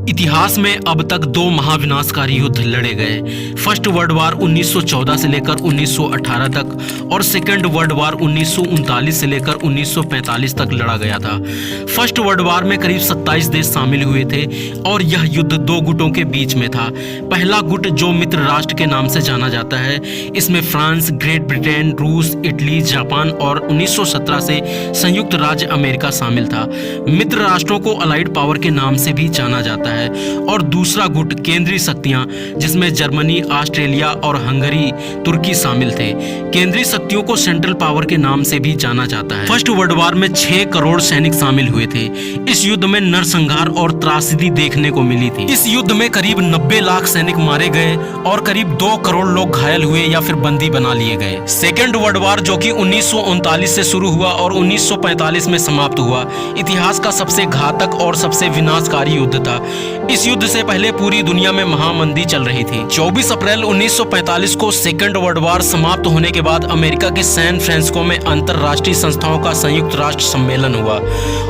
इतिहास में अब तक दो महाविनाशकारी युद्ध लड़े गए। फर्स्ट वर्ल्ड वार 1914 से लेकर 1918 तक और सेकेंड वर्ल्ड वार 1939 से लेकर 1945 तक लड़ा गया था। फर्स्ट वर्ल्ड वार में करीब 27 देश शामिल हुए थे और यह युद्ध दो गुटों के बीच में था। पहला गुट जो मित्र राष्ट्र के नाम से जाना जाता है, इसमें फ्रांस, ग्रेट ब्रिटेन, रूस, इटली, जापान और 1917 से संयुक्त राज्य अमेरिका शामिल था। मित्र राष्ट्रों को अलाइड पावर के नाम से भी जाना जाता है। और दूसरा गुट केंद्रीय शक्तियां, जिसमें जर्मनी, ऑस्ट्रेलिया और हंगरी, तुर्की शामिल थे। केंद्रीय शक्तियों को सेंट्रल पावर के नाम से भी जाना जाता है। फर्स्ट वर्ल्ड वार में 6 करोड़ सैनिक शामिल हुए थे। इस युद्ध में नरसंहार और त्रासदी देखने को मिली थी। इस युद्ध में करीब 90 लाख सैनिक मारे गए और करीब 2 करोड़ लोग घायल हुए या फिर बंदी बना लिए गए। सेकेंड वर्ल्ड वार, जो कि 1939 से शुरू हुआ और 1945 में समाप्त हुआ, इतिहास का सबसे घातक और सबसे विनाशकारी युद्ध था। इस युद्ध से पहले पूरी दुनिया में महामंदी चल रही थी। 24 अप्रैल 1945 को सेकेंड वर्ल्ड वार समाप्त होने के बाद अमेरिका के सैन फ्रांसिस्को में अंतरराष्ट्रीय संस्थाओं का संयुक्त राष्ट्र सम्मेलन हुआ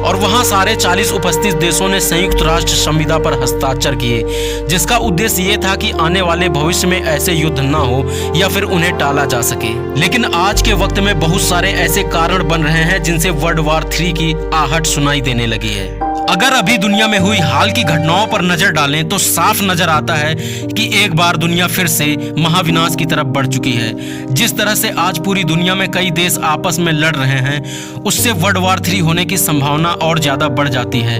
और वहां सारे 40 उपस्थित देशों ने संयुक्त राष्ट्र संविधा पर हस्ताक्षर किए, जिसका उद्देश्य ये था कि आने वाले भविष्य में ऐसे युद्ध न हो या फिर उन्हें टाला जा सके। लेकिन आज के वक्त में बहुत सारे ऐसे कारण बन रहे हैं जिनसे वर्ल्ड वार 3 की आहट सुनाई देने लगी है। अगर अभी दुनिया में हुई हाल की घटनाओं पर नजर डालें तो साफ नजर आता है कि एक बार दुनिया फिर से महाविनाश की तरफ बढ़ चुकी है। जिस तरह से आज पूरी दुनिया में कई देश आपस में लड़ रहे हैं, उससे वर्ल्ड वार 3 होने की संभावना और ज्यादा बढ़ जाती है।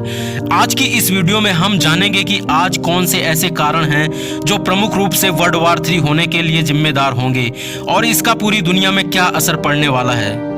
आज की इस वीडियो में हम जानेंगे कि आज कौन से ऐसे कारण हैं जो प्रमुख रूप से वर्ल्ड वार 3 होने के लिए जिम्मेदार होंगे और इसका पूरी दुनिया में क्या असर पड़ने वाला है।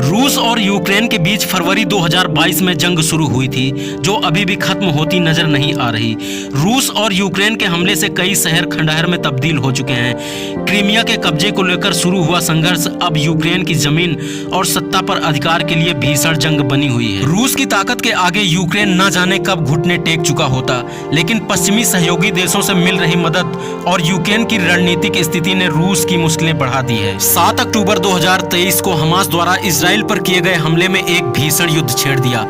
रूस और यूक्रेन के बीच फरवरी 2022 में जंग शुरू हुई थी, जो अभी भी खत्म होती नजर नहीं आ रही। रूस और यूक्रेन के हमले से कई शहर खंडहर में तब्दील हो चुके हैं। क्रीमिया के कब्जे को लेकर शुरू हुआ संघर्ष अब यूक्रेन की जमीन और सत्ता पर अधिकार के लिए भीषण जंग बनी हुई है। रूस की ताकत के आगे यूक्रेन न जाने कब घुटने टेक चुका होता, लेकिन पश्चिमी सहयोगी देशों से मिल रही मदद और यूक्रेन की रणनीतिक स्थिति ने रूस की मुश्किलें बढ़ा दी है। 7 अक्टूबर 2023 को हमास द्वारा इजराइल पर किए गए हमले में एक भीषण युद्ध छेड़ दिया।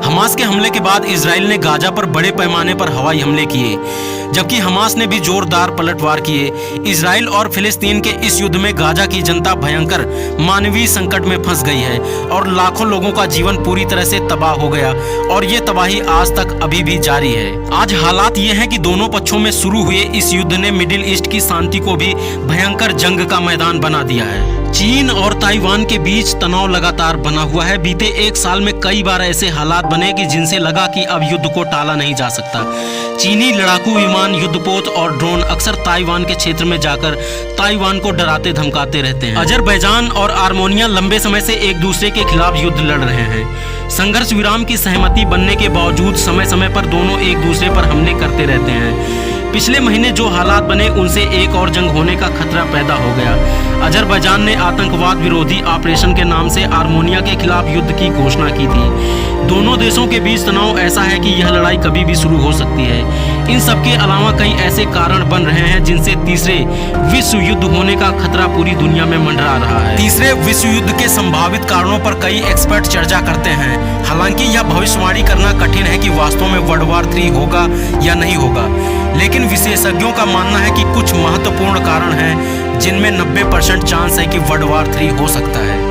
हमास के हमले के बाद इजराइल ने गाजा पर बड़े पैमाने पर हवाई हमले किए, जबकि हमास ने भी जोरदार पलटवार किए। इजराइल और फिलिस्तीन के इस युद्ध में गाजा की जनता भयंकर मानवीय संकट में फंस गई है और लाखों लोगों का जीवन पूरी तरह से तबाह हो गया और ये तबाही आज तक अभी भी जारी है। आज हालात ये हैं कि दोनों पक्षों में शुरू हुए इस युद्ध ने मिडिल ईस्ट की शांति को भी भयंकर जंग का मैदान बना दिया है। चीन और ताइवान के बीच तनाव लगातार बना हुआ है। बीते 1 साल में कई बार ऐसे हालात बने कि जिनसे लगा कि अब युद्ध को टाला नहीं जा सकता। चीनी लड़ाकू विमान, युद्धपोत और ड्रोन अक्सर ताइवान के क्षेत्र में जाकर ताइवान को डराते धमकाते रहते हैं। अजरबैजान और आर्मेनिया लंबे समय से एक दूसरे के खिलाफ युद्ध लड़ रहे हैं। संघर्ष विराम की सहमति बनने के बावजूद समय समय पर दोनों एक दूसरे पर हमले करते रहते हैं। पिछले महीने जो हालात बने, उनसे एक और जंग होने का खतरा पैदा हो गया। अजरबैजान ने आतंकवाद विरोधी ऑपरेशन के नाम से आर्मेनिया के खिलाफ युद्ध की घोषणा की थी। दोनों देशों के बीच तनाव ऐसा है कि यह लड़ाई कभी भी शुरू हो सकती है। इन सब के अलावा कई ऐसे कारण बन रहे हैं जिनसे तीसरे विश्व युद्ध होने का खतरा पूरी दुनिया में मंडरा रहा है। तीसरे विश्व युद्ध के संभावित कारणों पर कई एक्सपर्ट चर्चा करते हैं। हालांकि यह भविष्यवाणी करना कठिन है कि वास्तव में वर्ल्ड वार 3 होगा या नहीं होगा, लेकिन विशेषज्ञों का मानना है कि कुछ महत्वपूर्ण कारण हैं जिनमें 90% चांस है कि वर्ल्ड वार 3 हो सकता है।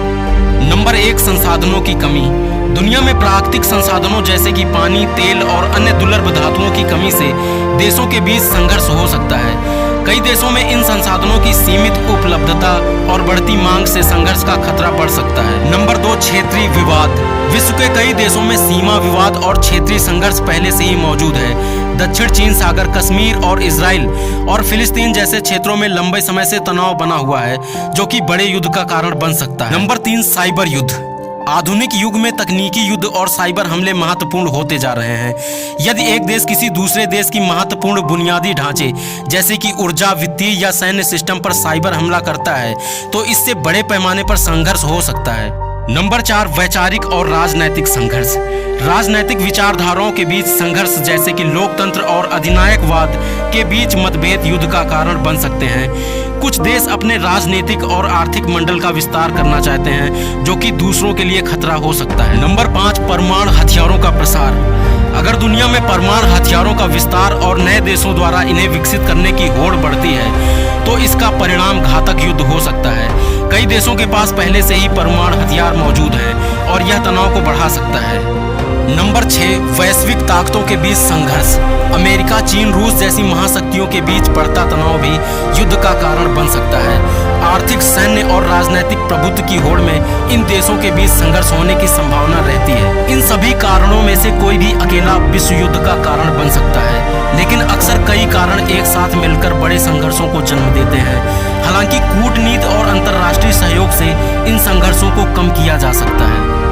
नंबर 1, संसाधनों की कमी। दुनिया में प्राकृतिक संसाधनों जैसे कि पानी, तेल और अन्य दुर्लभ धातुओं की कमी से देशों के बीच संघर्ष हो सकता है। कई देशों में इन संसाधनों की सीमित उपलब्धता और बढ़ती मांग से संघर्ष का खतरा बढ़ सकता है। नंबर 2, क्षेत्रीय विवाद। विश्व के कई देशों में सीमा विवाद और क्षेत्रीय संघर्ष पहले से ही मौजूद है। दक्षिण चीन सागर, कश्मीर और इजराइल और फिलिस्तीन जैसे क्षेत्रों में लंबे समय से तनाव बना हुआ है, जो कि बड़े युद्ध का कारण बन सकता है। नंबर 3, साइबर युद्ध। आधुनिक युग में तकनीकी युद्ध और साइबर हमले महत्वपूर्ण होते जा रहे हैं। यदि एक देश किसी दूसरे देश की महत्वपूर्ण बुनियादी ढांचे जैसे कि ऊर्जा, वित्तीय या सैन्य सिस्टम पर साइबर हमला करता है, तो इससे बड़े पैमाने पर संघर्ष हो सकता है। नंबर 4, वैचारिक और राजनैतिक संघर्ष। राजनैतिक विचारधाराओं के बीच संघर्ष जैसे कि लोकतंत्र और अधिनायकवाद के बीच मतभेद युद्ध का कारण बन सकते हैं। कुछ देश अपने राजनीतिक और आर्थिक मंडल का विस्तार करना चाहते हैं, जो कि दूसरों के लिए खतरा हो सकता है। नंबर 5, परमाणु हथियारों का प्रसार। अगर दुनिया में परमाणु हथियारों का विस्तार और नए देशों द्वारा इन्हें विकसित करने की होड़ बढ़ती है तो इसका परिणाम घातक युद्ध हो सकता है। कई देशों के पास पहले से ही परमाणु हथियार मौजूद हैं और यह तनाव को बढ़ा सकता है। नंबर 6, वैश्विक ताकतों के बीच संघर्ष। अमेरिका, चीन, रूस जैसी महाशक्तियों के बीच बढ़ता तनाव भी युद्ध का कारण बन सकता है। आर्थिक, सैन्य और राजनीतिक प्रभुत्व की होड़ में इन देशों के बीच संघर्ष होने की संभावना रहती है। इन सभी कारणों में से कोई भी अकेला विश्व युद्ध का कारण बन सकता है, लेकिन अक्सर कई कारण एक साथ मिलकर बड़े संघर्षों को जन्म देते हैं। हालांकि कूटनीति और अंतर्राष्ट्रीय सहयोग से इन संघर्षों को कम किया जा सकता है।